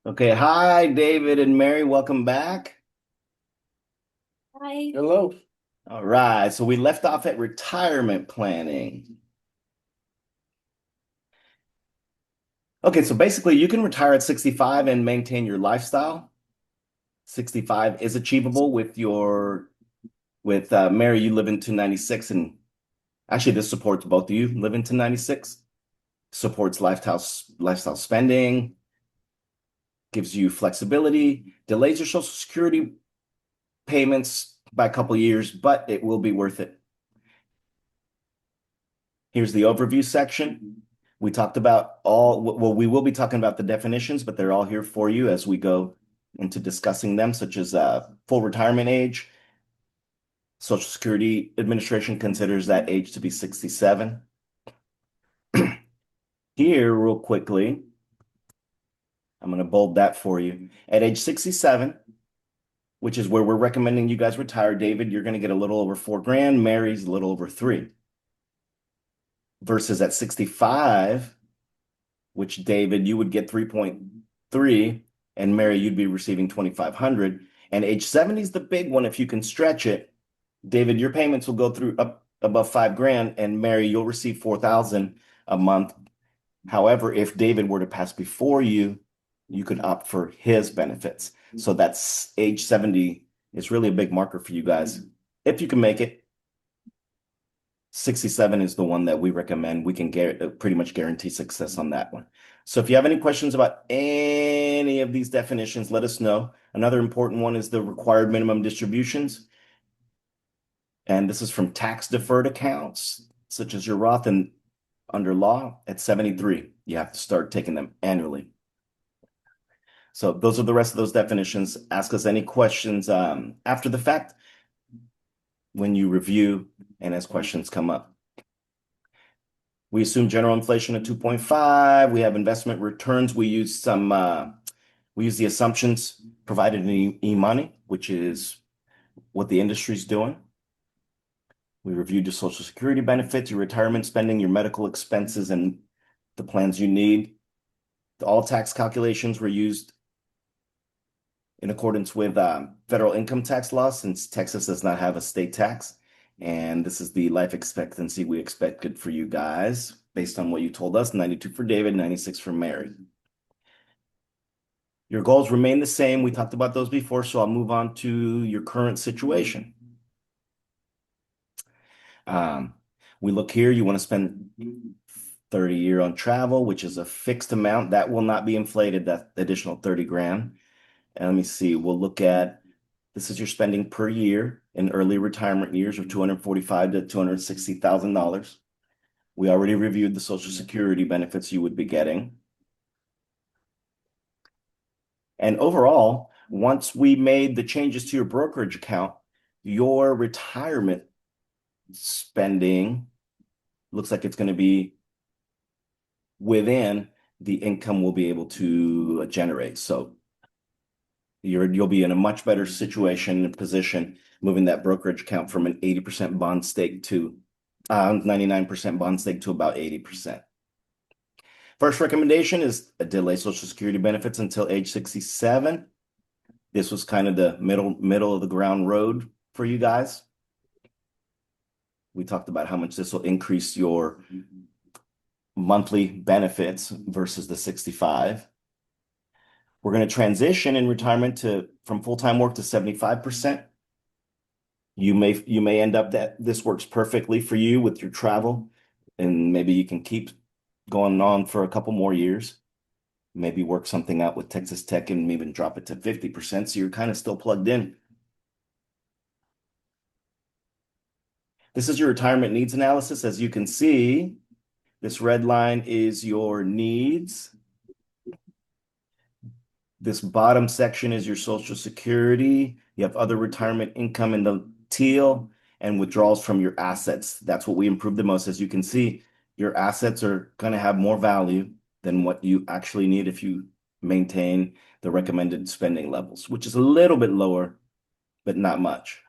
Okay, hi, David and Mary. Welcome back. Hi. Hello. All right, so we left off at retirement planning. Okay, so basically you can retire at 65 and maintain your lifestyle. 65 is achievable with Mary, you live into 96, and actually this supports both of you live into 96. Supports lifestyle spending, gives you flexibility, delays your Social Security payments by a couple years, but it will be worth it. Here's the overview section. We talked about well, we will be talking about the definitions, but they're all here for you as we go into discussing them, such as full retirement age. Social Security Administration considers that age to be 67. Here, real quickly, I'm going to bold that for you. At age 67, which is where we're recommending you guys retire, David, you're going to get a little over 4 grand. Mary's a little over 3. Versus at 65, which David, you would get 3.3, and Mary, you'd be receiving 2,500. And age 70 is the big one if you can stretch it. David, your payments will go through up above 5 grand, and Mary, you'll receive 4,000 a month. However, if David were to pass before you, you could opt for his benefits. So that's age 70 is really a big marker for you guys. If you can make it, 67 is the one that we recommend. We can pretty much guarantee success on that one. So if you have any questions about any of these definitions, let us know. Another important one is the required minimum distributions. And this is from tax deferred accounts, such as your Roth, and under law at 73. You have to start taking them annually. So those are the rest of those definitions. Ask us any questions after the fact when you review and as questions come up. We assume general inflation at 2.5. We have investment returns. We use the assumptions provided in e-money, which is what the industry's doing. We reviewed your Social Security benefits, your retirement spending, your medical expenses, and the plans you need. All tax calculations were used in accordance with federal income tax law, since Texas does not have a state tax. And this is the life expectancy we expected for you guys based on what you told us, 92 for David, 96 for Mary. Your goals remain the same. We talked about those before, so I'll move on to your current situation. We look here, you want to spend 30 a year on travel, which is a fixed amount. That will not be inflated, that additional 30 grand. And let me see, we'll look at this is your spending per year in early retirement years of $245,000 to $260,000. We already reviewed the Social Security benefits you would be getting. And overall, once we made the changes to your brokerage account, your retirement spending looks like it's going to be within the income we'll be able to generate. So you'll be in a much better situation and position moving that brokerage account from an 80% bond stake to 99% bond stake to about 80%. First recommendation is delay Social Security benefits until age 67. This was kind of the middle of the ground road for you guys. We talked about how much this will increase your monthly benefits versus the 65. We're going to transition in retirement from full-time work to 75%. You may end up that this works perfectly for you with your travel, and maybe you can keep going on for a couple more years. Maybe work something out with Texas Tech and even drop it to 50%, so you're kind of still plugged in. This is your retirement needs analysis. As you can see, this red line is your needs. This bottom section is your Social Security. You have other retirement income in the teal and withdrawals from your assets. That's what we improved the most. As you can see, your assets are going to have more value than what you actually need if you maintain the recommended spending levels, which is a little bit lower, but not much.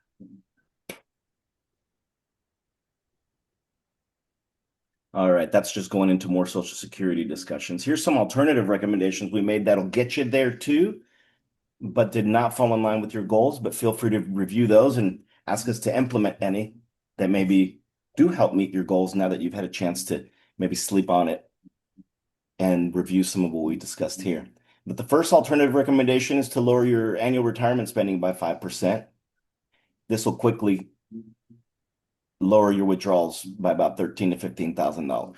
All right, that's just going into more Social Security discussions. Here's some alternative recommendations we made that'll get you there too, but did not fall in line with your goals. But feel free to review those and ask us to implement any that maybe do help meet your goals now that you've had a chance to maybe sleep on it and review some of what we discussed here. But the first alternative recommendation is to lower your annual retirement spending by 5%. This will quickly lower your withdrawals by about $13,000 to $15,000.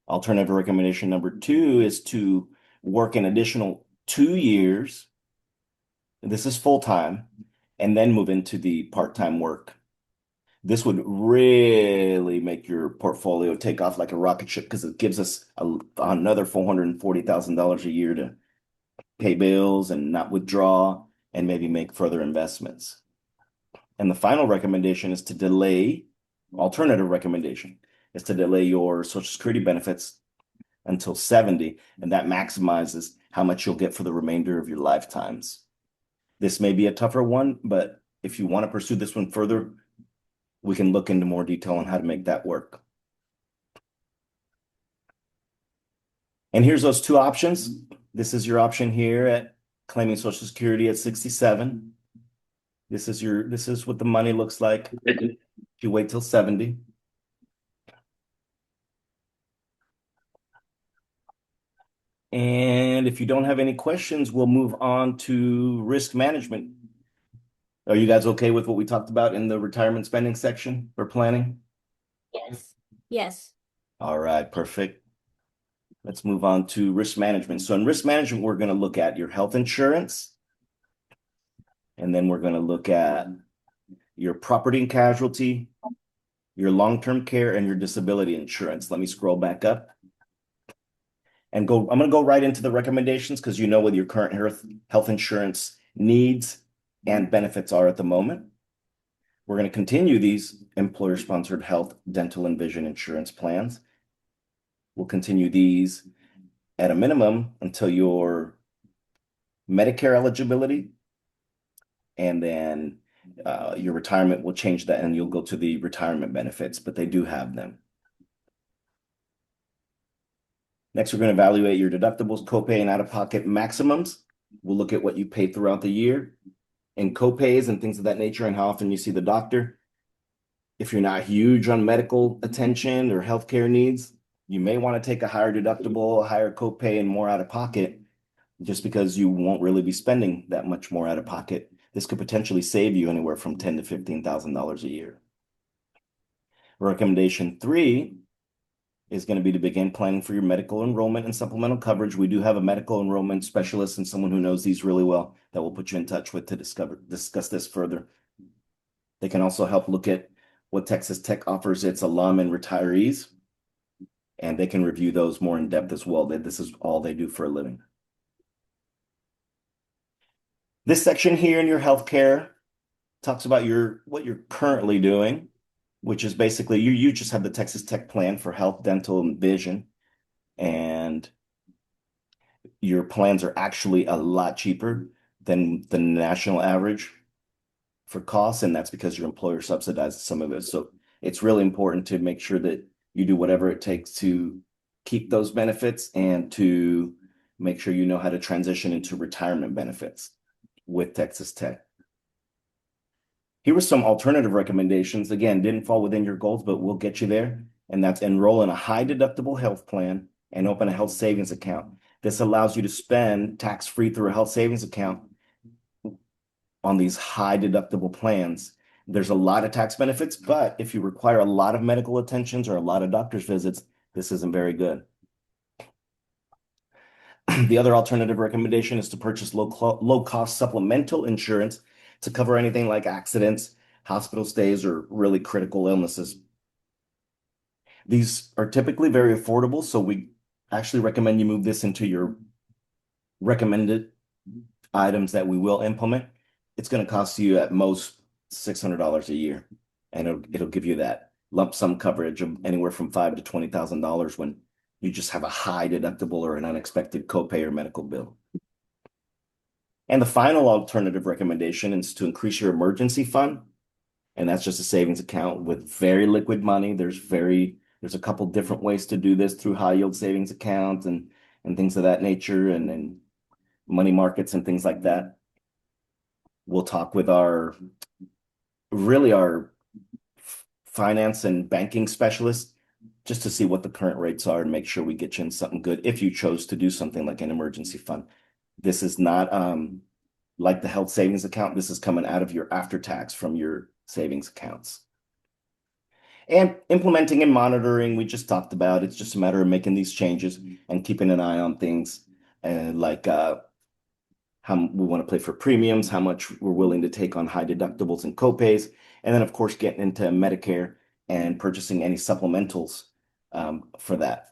Alternative recommendation number two is to work an additional 2 years. This is full-time, and then move into the part-time work. This would really make your portfolio take off like a rocket ship because it gives us another $440,000 a year to pay bills and not withdraw and maybe make further investments. And the final recommendation is to delay, alternative recommendation is to delay your Social Security benefits until 70, and that maximizes how much you'll get for the remainder of your lifetimes. This may be a tougher one, but if you want to pursue this one further, we can look into more detail on how to make that work. And here's those two options. This is your option here at claiming Social Security at 67. This is what the money looks like if you wait till 70. And if you don't have any questions, we'll move on to risk management. Are you guys okay with what we talked about in the retirement spending section for planning? Yes. Yes. All right, perfect. Let's move on to risk management. So in risk management, we're going to look at your health insurance, and then we're going to look at your property and casualty, your long-term care, and your disability insurance. Let me scroll back up and go. I'm going to go right into the recommendations because you know what your current health insurance needs and benefits are at the moment. We're going to continue these employer-sponsored health, dental, and vision insurance plans. We'll continue these at a minimum until your Medicare eligibility, and then your retirement will change that and you'll go to the retirement benefits, but they do have them. Next, we're going to evaluate your deductibles, copay, and out-of-pocket maximums. We'll look at what you pay throughout the year and copays and things of that nature and how often you see the doctor. If you're not huge on medical attention or healthcare needs, you may want to take a higher deductible, a higher copay, and more out of pocket just because you won't really be spending that much more out of pocket. This could potentially save you anywhere from $10,000 to $15,000 a year. Recommendation 3 is going to be to begin planning for your medical enrollment and supplemental coverage. We do have a medical enrollment specialist and someone who knows these really well that we'll put you in touch with to discuss this further. They can also help look at what Texas Tech offers its alum and retirees, and they can review those more in depth as well. This is all they do for a living. This section here in your healthcare talks about what you're currently doing, which is basically you just have the Texas Tech plan for health, dental, and vision, and your plans are actually a lot cheaper than the national average for costs, and that's because your employer subsidizes some of it. So it's really important to make sure that you do whatever it takes to keep those benefits and to make sure you know how to transition into retirement benefits with Texas Tech. Here were some alternative recommendations. Again, didn't fall within your goals, but we'll get you there. And that's enroll in a high deductible health plan and open a health savings account. This allows you to spend tax-free through a health savings account on these high deductible plans. There's a lot of tax benefits, but if you require a lot of medical attentions or a lot of doctor's visits, this isn't very good. The other alternative recommendation is to purchase low-cost supplemental insurance to cover anything like accidents, hospital stays, or really critical illnesses. These are typically very affordable, so we actually recommend you move this into your recommended items that we will implement. It's going to cost you at most $600 a year, and it'll give you that lump sum coverage of anywhere from $5,000 to $20,000 when you just have a high deductible or an unexpected copay or medical bill. And the final alternative recommendation is to increase your emergency fund. And that's just a savings account with very liquid money. There's a couple different ways to do this through high yield savings account and things of that nature and money markets and things like that. We'll talk with our finance and banking specialist just to see what the current rates are and make sure we get you in something good if you chose to do something like an emergency fund. This is not like the health savings account. This is coming out of your after tax from your savings accounts. And implementing and monitoring, we just talked about. It's just a matter of making these changes and keeping an eye on things and like how we want to play for premiums, how much we're willing to take on high deductibles and copays, and then of course getting into Medicare and purchasing any supplementals for that.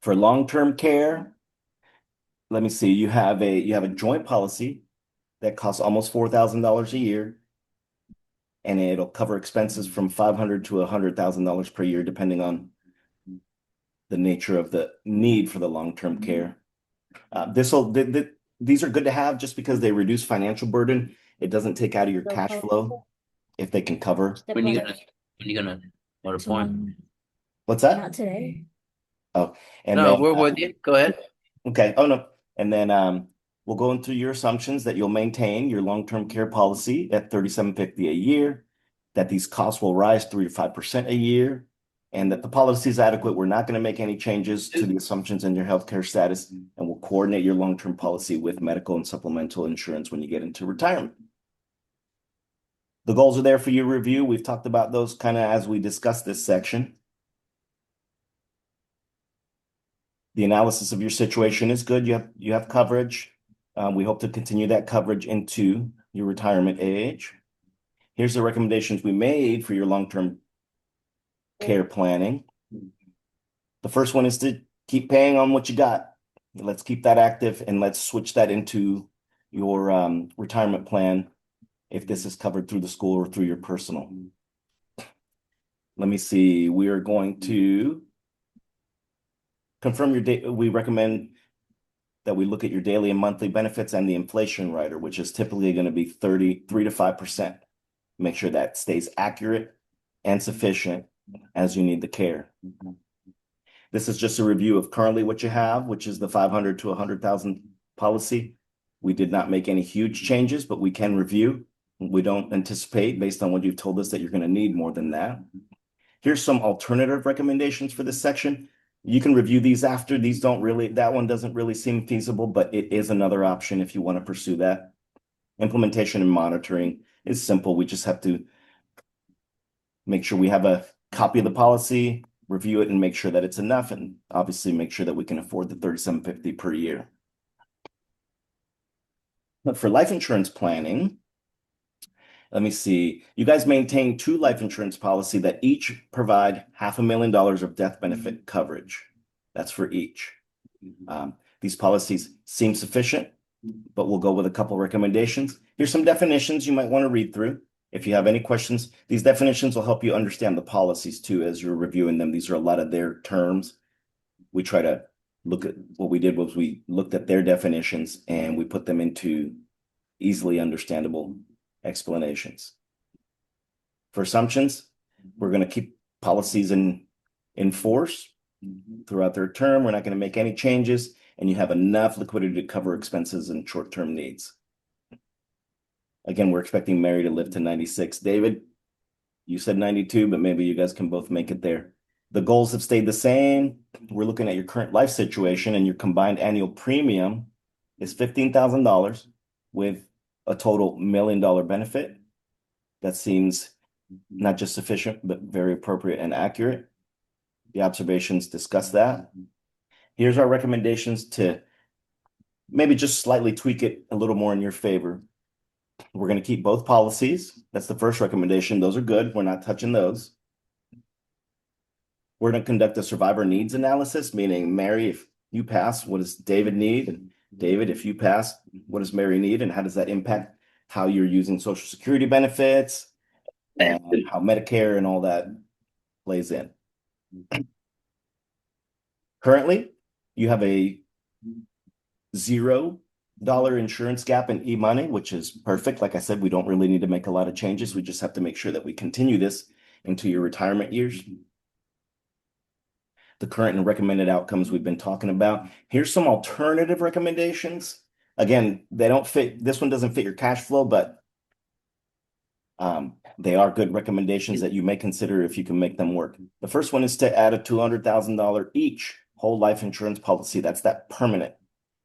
For long-term care, let me see. You have a joint policy that costs almost $4,000 a year, and it'll cover expenses from $500 to $100,000 per year, depending on the nature of the need for the long-term care. These are good to have just because they reduce financial burden. It doesn't take out of your cash flow if they can cover. When you gonna go to point? What's that? Not today. Oh, and No, then we're with you. Go ahead. okay. Oh no. And then we'll go into your assumptions that you'll maintain your long-term care policy at $3,750 a year, that these costs will rise 3 to 5% a year, and that the policy is adequate. We're not going to make any changes to the assumptions in your healthcare status, and we'll coordinate your long-term policy with medical and supplemental insurance when you get into retirement. The goals are there for your review. We've talked about those kind of as we discussed this section. The analysis of your situation is good. You have coverage. We hope to continue that coverage into your retirement age. Here's the recommendations we made for your long-term care planning. The first one is to keep paying on what you got. Let's keep that active and let's switch that into your retirement plan if this is covered through the school or through your personal. Let me see. We are going to confirm your date. We recommend that we look at your daily and monthly benefits and the inflation rider, which is typically going to be 3 to 5%. Make sure that stays accurate and sufficient as you need the care. This is just a review of currently what you have, which is the 500 to 100,000 policy. We did not make any huge changes, but we can review. We don't anticipate, based on what you've told us, that you're going to need more than that. Here's some alternative recommendations for this section. You can review these after. That one doesn't really seem feasible, but it is another option if you want to pursue that. Implementation and monitoring is simple. We just have to make sure we have a copy of the policy, review it, and make sure that it's enough, and obviously make sure that we can afford the $3,750 per year. But for life insurance planning, let me see. You guys maintain 2 life insurance policy that each provide $500,000 of death benefit coverage. That's for each. These policies seem sufficient, but we'll go with a couple recommendations. Here's some definitions you might want to read through. If you have any questions, these definitions will help you understand the policies too as you're reviewing them. These are a lot of their terms. We try to look at what we did was we looked at their definitions and we put them into easily understandable explanations. For assumptions, we're going to keep policies in force throughout their term. We're not going to make any changes, and you have enough liquidity to cover expenses and short-term needs. Again, we're expecting Mary to live to 96. David, you said 92, but maybe you guys can both make it there. The goals have stayed the same. We're looking at your current life situation, and your combined annual premium is $15,000 with a total $1 million benefit. That seems not just sufficient, but very appropriate and accurate. The observations discuss that. Here's our recommendations to maybe just slightly tweak it a little more in your favor. We're going to keep both policies. That's the first recommendation. Those are good. We're not touching those. We're going to conduct a survivor needs analysis, meaning Mary, if you pass, what does David need? And David, if you pass, what does Mary need? And how does that impact how you're using Social Security benefits and how Medicare and all that plays in? Currently, you have a 0 insurance gap in e-money, which is perfect. Like I said, we don't really need to make a lot of changes. We just have to make sure that we continue this into your retirement years. The current and recommended outcomes we've been talking about. Here's some alternative recommendations. Again, they don't fit, this one doesn't fit your cash flow, but they are good recommendations that you may consider if you can make them work. The first one is to add a $200,000 each whole life insurance policy. That's that permanent.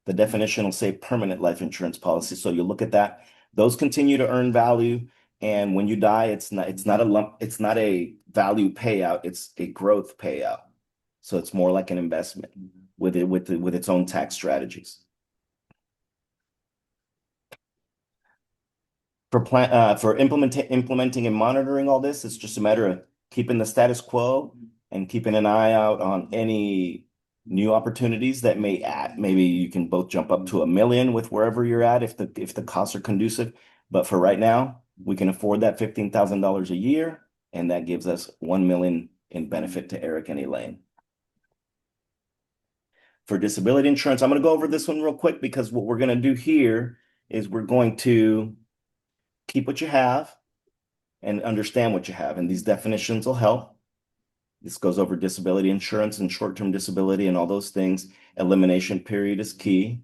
The definition will say permanent life insurance policy. So you look at that. Those continue to earn value. And when you die, it's not a lump, it's not a value payout, it's a growth payout. So it's more like an investment with its own tax strategies. For implementing and monitoring all this, it's just a matter of keeping the status quo and keeping an eye out on any new opportunities that may add. Maybe you can both jump up to $1 million with wherever you're at if the costs are conducive. But for right now, we can afford that $15,000 a year, and that gives us $1 million in benefit to Eric and Elaine. For disability insurance, I'm going to go over this one real quick because what we're going to do here is we're going to keep what you have and understand what you have. And these definitions will help. This goes over disability insurance and short-term disability and all those things. Elimination period is key.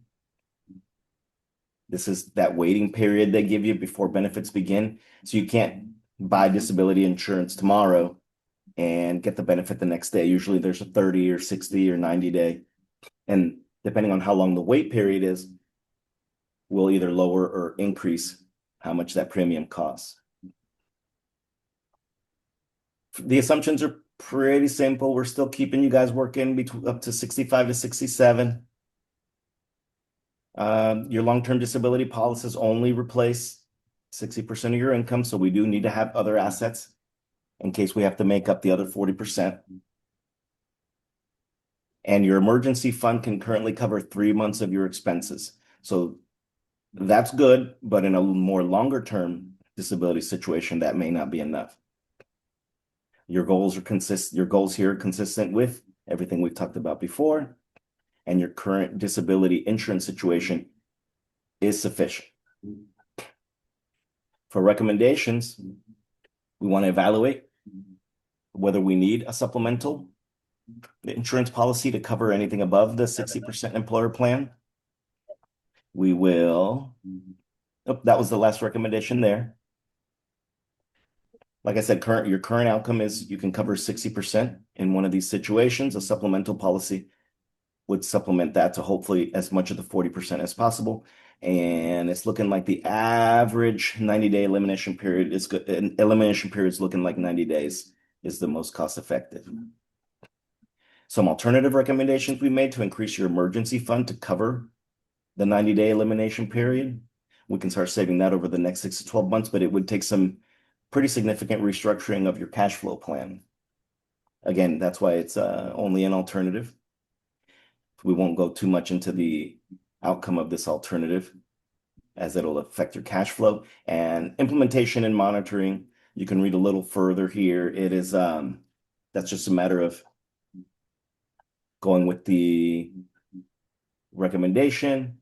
This is that waiting period they give you before benefits begin. So you can't buy disability insurance tomorrow and get the benefit the next day. Usually there's a 30 or 60 or 90 day. And depending on how long the wait period is, will either lower or increase how much that premium costs. The assumptions are pretty simple. We're still keeping you guys working between up to 65 to 67. Your long-term disability policies only replace 60% of your income, so we do need to have other assets in case we have to make up the other 40%. And your emergency fund can currently cover 3 months of your expenses. So that's good, but in a more longer term disability situation, that may not be enough. Your goals here are consistent with everything we've talked about before, and your current disability insurance situation is sufficient. For recommendations, we want to evaluate whether we need a supplemental insurance policy to cover anything above the 60% employer plan. We will, that was the last recommendation there. Like I said, your current outcome is you can cover 60% in one of these situations. A supplemental policy would supplement that to hopefully as much of the 40% as possible. And it's looking like the average 90-day elimination period is good. Elimination period is looking like 90 days is the most cost effective. Some alternative recommendations we made to increase your emergency fund to cover the 90-day elimination period. We can start saving that over the next 6 to 12 months, but it would take some pretty significant restructuring of your cash flow plan. Again, that's why it's only an alternative. We won't go too much into the outcome of this alternative as it'll affect your cash flow. And implementation and monitoring, you can read a little further here. It is, that's just a matter of going with the recommendation,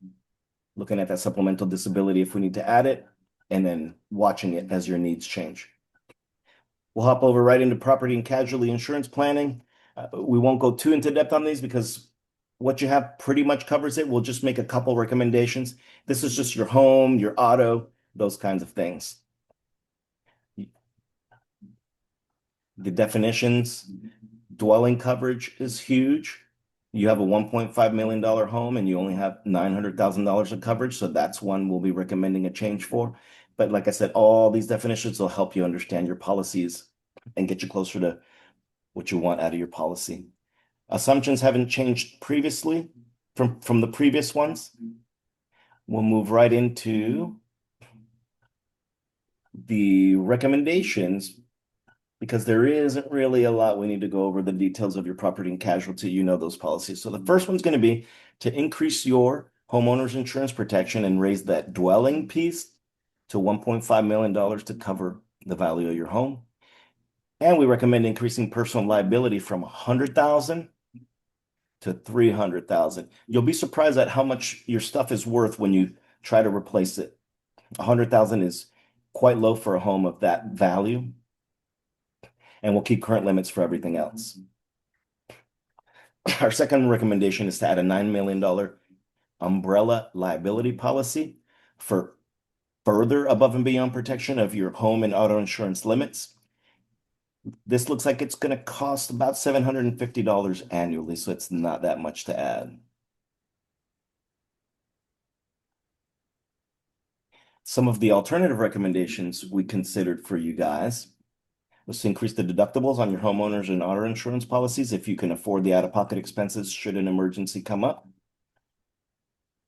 looking at that supplemental disability if we need to add it, and then watching it as your needs change. We'll hop over right into property and casualty insurance planning. We won't go too into depth on these because what you have pretty much covers it. We'll just make a couple recommendations. This is just your home, your auto, those kinds of things. The definitions, dwelling coverage is huge. You have a $1.5 million home and you only have $900,000 of coverage. So that's one we'll be recommending a change for. But like I said, all these definitions will help you understand your policies and get you closer to what you want out of your policy. Assumptions haven't changed previously from the previous ones. We'll move right into the recommendations because there isn't really a lot. We need to go over the details of your property and casualty. You know those policies. So the first one's going to be to increase your homeowner's insurance protection and raise that dwelling piece to $1.5 million to cover the value of your home. And we recommend increasing personal liability from $100,000 to 300,000. You'll be surprised at how much your stuff is worth when you try to replace it. 100,000 is quite low for a home of that value, and we'll keep current limits for everything else. Our second recommendation is to add a $9 million umbrella liability policy for further above and beyond protection of your home and auto insurance limits. This looks like it's going to cost about $750 annually, so it's not that much to add. Some of the alternative recommendations we considered for you guys was to increase the deductibles on your homeowners and auto insurance policies if you can afford the out-of-pocket expenses should an emergency come up.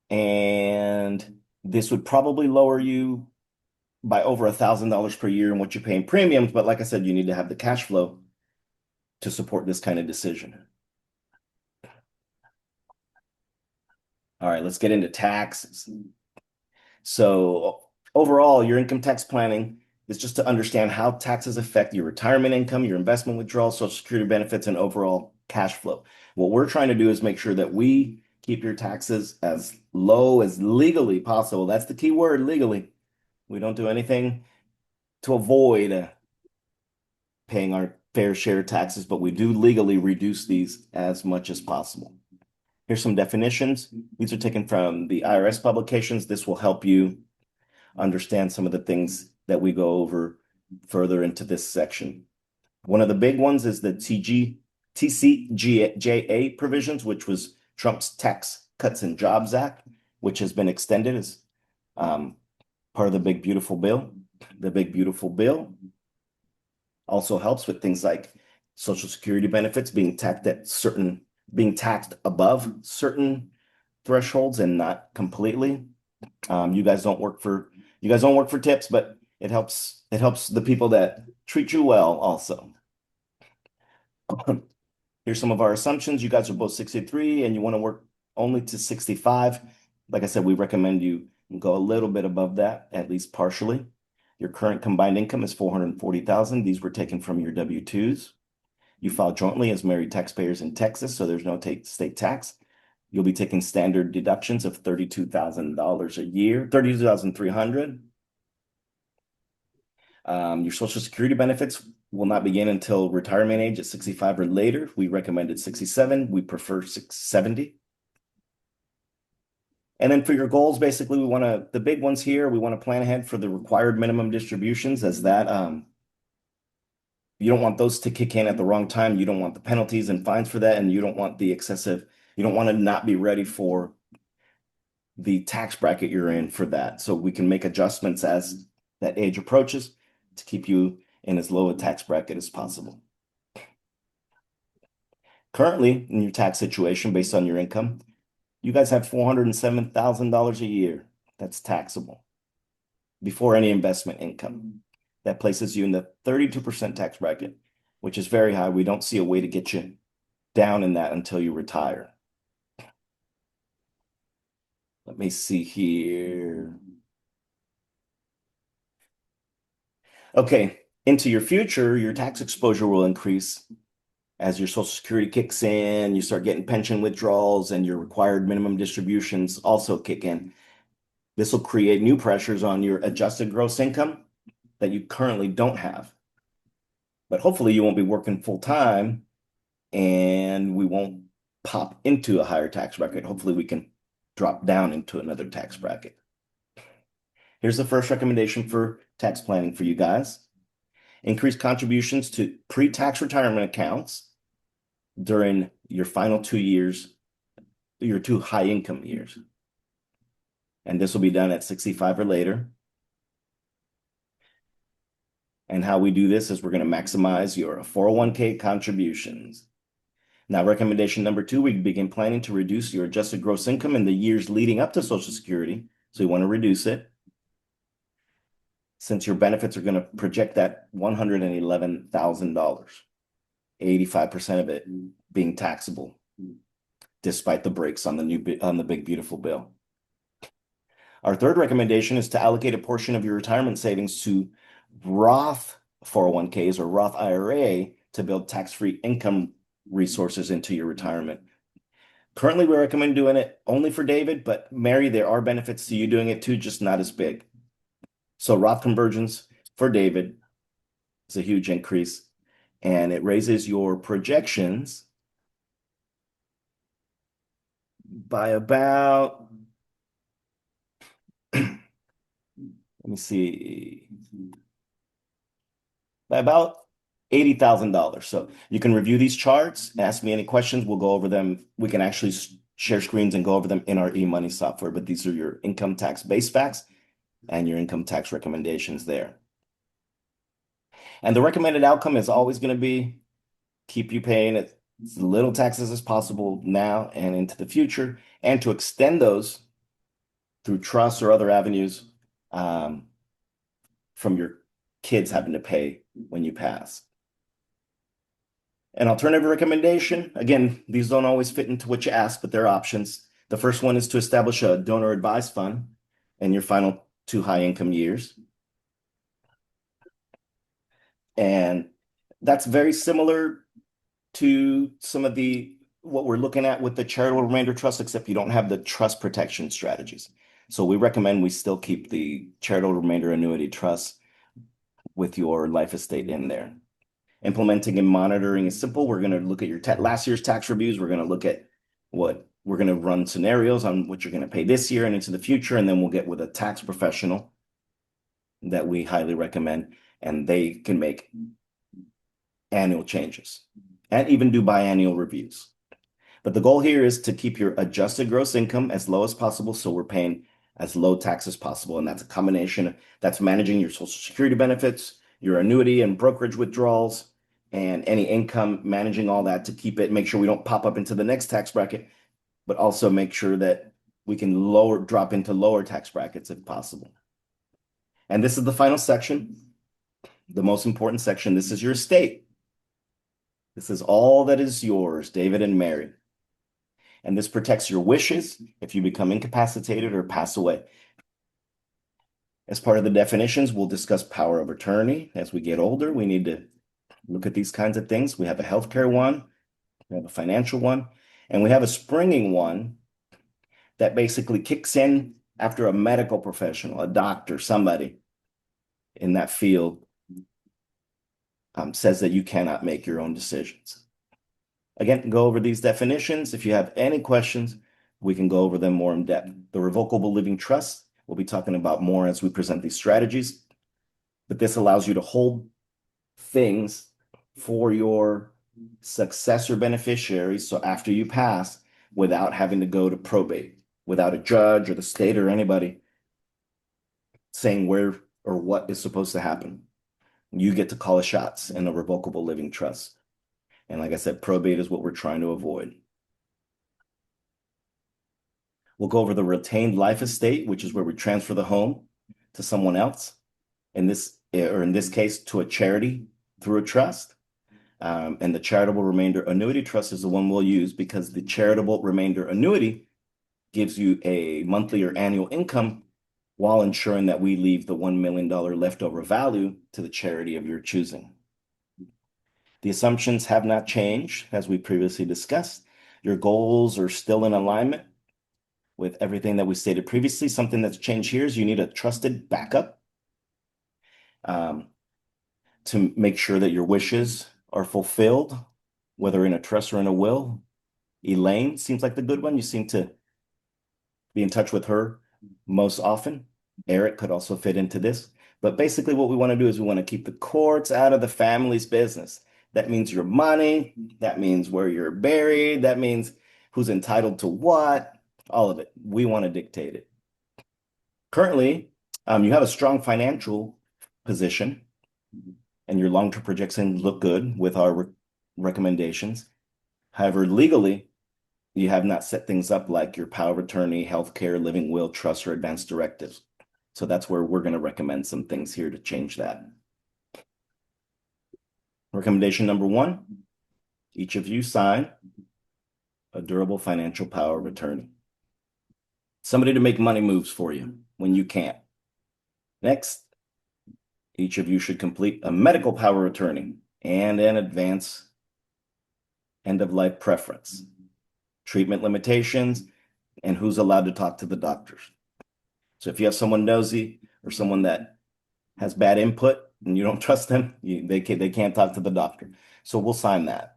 And this would probably lower you by over $1,000 per year in what you pay in premiums. But like I said, you need to have the cash flow to support this kind of decision. All right, let's get into taxes. So overall, your income tax planning is just to understand how taxes affect your retirement income, your investment withdrawal, Social Security benefits, and overall cash flow. What we're trying to do is make sure that we keep your taxes as low as legally possible. That's the key word, legally. We don't do anything to avoid paying our fair share of taxes, but we do legally reduce these as much as possible. Here's some definitions. These are taken from the IRS publications. This will help you understand some of the things that we go over further into this section. One of the big ones is the TCJA provisions, which was Trump's Tax Cuts and Jobs Act, which has been extended as part of the Big Beautiful Bill. The Big Beautiful Bill also helps with things like Social Security benefits being taxed above certain thresholds and not completely. You guys don't work for tips, but it helps the people that treat you well also. Here's some of our assumptions. You guys are both 63 and you want to work only to 65. Like I said, we recommend you go a little bit above that, at least partially. Your current combined income is $440,000. These were taken from your W-2s. You file jointly as married taxpayers in Texas, so there's no state tax. You'll be taking standard deductions of $32,000 a year, $32,300. Your Social Security benefits will not begin until retirement age at 65 or later. We recommended 67. We prefer 70. And then for your goals, basically, the big ones here, we want to plan ahead for the required minimum distributions as that, you don't want those to kick in at the wrong time. You don't want the penalties and fines for that. And you don't want you don't want to not be ready for the tax bracket you're in for that. So we can make adjustments as that age approaches to keep you in as low a tax bracket as possible. Currently, in your tax situation, based on your income, you guys have $407,000 a year that's taxable before any investment income. That places you in the 32% tax bracket, which is very high. We don't see a way to get you down in that until you retire. Let me see here. Okay, into your future, your tax exposure will increase as your Social Security kicks in, you start getting pension withdrawals, and your required minimum distributions also kick in. This will create new pressures on your adjusted gross income that you currently don't have. But hopefully you won't be working full time and we won't pop into a higher tax bracket. Hopefully we can drop down into another tax bracket. Here's the first recommendation for tax planning for you guys. Increase contributions to pre-tax retirement accounts during your final 2 years, your 2 high income years. And this will be done at 65 or later. And how we do this is we're going to maximize your 401k contributions. Now, recommendation number 2, we begin planning to reduce your adjusted gross income in the years leading up to Social Security. So you want to reduce it. Since your benefits are going to project at $111,000, 85% of it being taxable, despite the breaks on the Big Beautiful Bill. Our third recommendation is to allocate a portion of your retirement savings to Roth 401ks or Roth IRA to build tax-free income resources into your retirement. Currently, we recommend doing it only for David, but Mary, there are benefits to you doing it too, just not as big. So Roth conversions for David is a huge increase, and it raises your projections by about, let me see, by about $80,000. So you can review these charts, ask me any questions. We'll go over them. We can actually share screens and go over them in our eMoney software, but these are your income tax base facts and your income tax recommendations there. And the recommended outcome is always going to be keep you paying as little taxes as possible now and into the future, and to extend those through trusts or other avenues from your kids having to pay when you pass. An alternative recommendation, again, these don't always fit into what you ask, but they're options. The first one is to establish a donor advised fund in your final 2 high income years. And that's very similar to some of what we're looking at with the charitable remainder trust, except you don't have the trust protection strategies. So we recommend we still keep the charitable remainder annuity trust with your life estate in there. Implementing and monitoring is simple. We're going to look at your last year's tax reviews. We're going to look at we're going to run scenarios on what you're going to pay this year and into the future. And then we'll get with a tax professional that we highly recommend, and they can make annual changes and even do biannual reviews. But the goal here is to keep your adjusted gross income as low as possible, so we're paying as low tax as possible. And that's a combination that's managing your Social Security benefits, your annuity and brokerage withdrawals, and any income, managing all that to keep it, make sure we don't pop up into the next tax bracket, but also make sure that we can drop into lower tax brackets if possible. And this is the final section, the most important section. This is your estate. This is all that is yours, David and Mary. And this protects your wishes if you become incapacitated or pass away. As part of the definitions, we'll discuss power of attorney. As we get older, we need to look at these kinds of things. We have a healthcare one, we have a financial one, and we have a springing one that basically kicks in after a medical professional, a doctor, somebody in that field says that you cannot make your own decisions. Again, go over these definitions. If you have any questions, we can go over them more in depth. The revocable living trust, we'll be talking about more as we present these strategies, but this allows you to hold things for your successor beneficiaries, so after you pass, without having to go to probate, without a judge or the state or anybody saying where or what is supposed to happen. You get to call the shots in a revocable living trust. And like I said, probate is what we're trying to avoid. We'll go over the retained life estate, which is where we transfer the home to someone else, in this case, to a charity through a trust. And the charitable remainder annuity trust is the one we'll use because the charitable remainder annuity gives you a monthly or annual income while ensuring that we leave the $1 million leftover value to the charity of your choosing. The assumptions have not changed, as we previously discussed. Your goals are still in alignment with everything that we stated previously. Something that's changed here is you need a trusted backup to make sure that your wishes are fulfilled, whether in a trust or in a will. Elaine seems like the good one. You seem to be in touch with her most often. Eric could also fit into this. But basically what we want to do is we want to keep the courts out of the family's business. That means your money. That means where you're buried. That means who's entitled to what. All of it. We want to dictate it. Currently, you have a strong financial position and your long-term projections look good with our recommendations. However, legally, you have not set things up like your power of attorney, healthcare, living will, trust, or advance directives. So that's where we're going to recommend some things here to change that. Recommendation number 1, each of you sign a durable financial power of attorney. Somebody to make money moves for you when you can't. Next, each of you should complete a medical power of attorney and an advance end-of-life preference. treatment limitations, and who's allowed to talk to the doctors. So if you have someone nosy or someone that has bad input and you don't trust them, they can't talk to the doctor. So we'll sign that.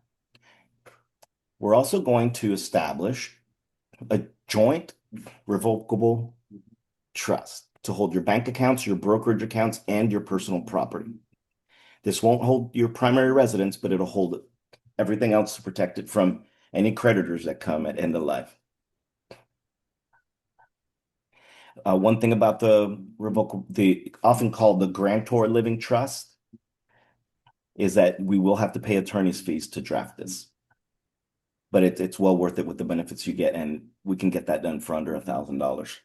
We're also going to establish a joint revocable trust to hold your bank accounts, your brokerage accounts, and your personal property. This won't hold your primary residence, but it'll hold everything else to protect it from any creditors that come at end of life. One thing about the often called the grantor living trust is that we will have to pay attorney's fees to draft this. But it's well worth it with the benefits you get, and we can get that done for under $1,000.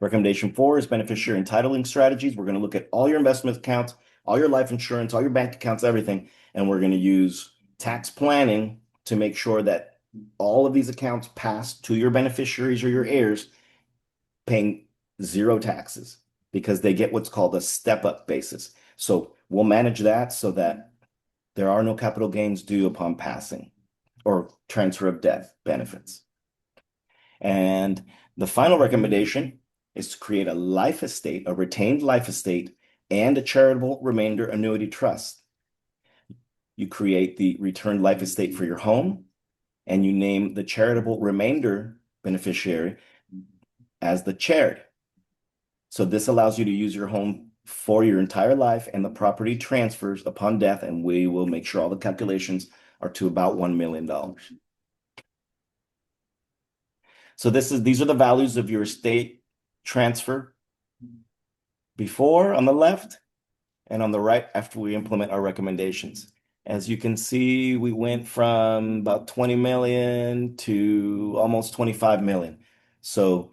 Recommendation 4 is beneficiary entitling strategies. We're going to look at all your investment accounts, all your life insurance, all your bank accounts, everything, and we're going to use tax planning to make sure that all of these accounts pass to your beneficiaries or your heirs paying 0 taxes because they get what's called a step-up basis. So we'll manage that so that there are no capital gains due upon passing or transfer of death benefits. And the final recommendation is to create a life estate, a retained life estate, and a charitable remainder annuity trust. You create the returned life estate for your home, and you name the charitable remainder beneficiary as the charity. So this allows you to use your home for your entire life, and the property transfers upon death, and we will make sure all the calculations are to about $1 million. So these are the values of your estate transfer before on the left and on the right after we implement our recommendations. As you can see, we went from about 20 million to almost 25 million. So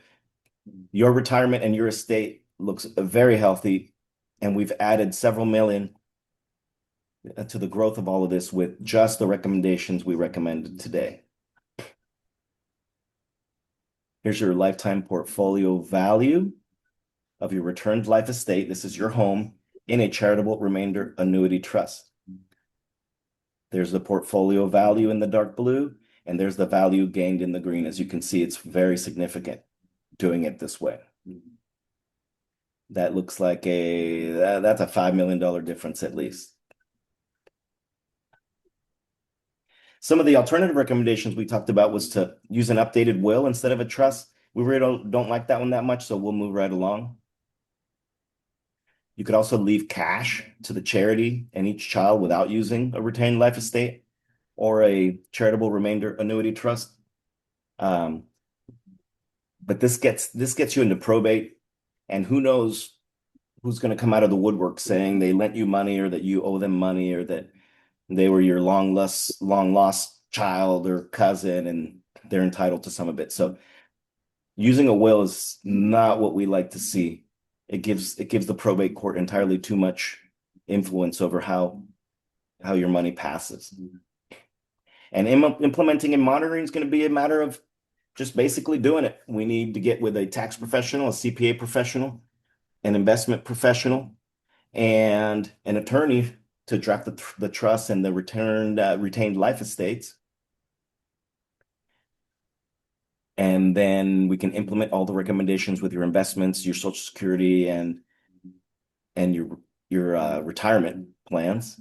your retirement and your estate looks very healthy, and we've added several million to the growth of all of this with just the recommendations we recommended today. Here's your lifetime portfolio value of your returned life estate. This is your home in a charitable remainder annuity trust. There's the portfolio value in the dark blue, and there's the value gained in the green. As you can see, it's very significant doing it this way. That looks like that's a $5 million difference at least. Some of the alternative recommendations we talked about was to use an updated will instead of a trust. We really don't like that one that much, so we'll move right along. You could also leave cash to the charity and each child without using a retained life estate or a charitable remainder annuity trust. But this gets you into probate, and who knows who's going to come out of the woodwork saying they lent you money or that you owe them money or that they were your long lost child or cousin and they're entitled to some of it. So using a will is not what we like to see. It gives the probate court entirely too much influence over how your money passes. And implementing and monitoring is going to be a matter of just basically doing it. We need to get with a tax professional, a CPA professional, an investment professional, and an attorney to draft the trust and the retained life estates. And then we can implement all the recommendations with your investments, your Social Security, and your retirement plans.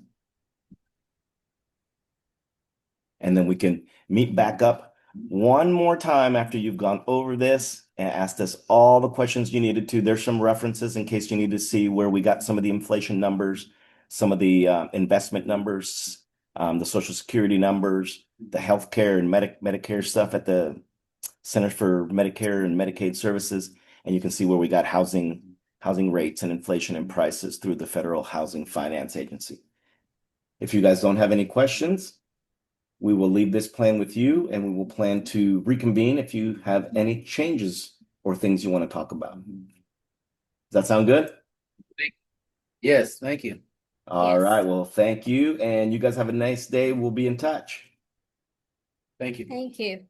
And then we can meet back up one more time after you've gone over this and asked us all the questions you needed to. There's some references in case you need to see where we got some of the inflation numbers, some of the investment numbers, the Social Security numbers, the healthcare and Medicare stuff at the Centers for Medicare and Medicaid Services, and you can see where we got housing rates and inflation and prices through the Federal Housing Finance Agency. If you guys don't have any questions, we will leave this plan with you, and we will plan to reconvene if you have any changes or things you want to talk about. Does that sound good? Yes, thank you. All Yes. right. Well, thank you, and you guys have a nice day. We'll be in touch. Thank you. Thank you.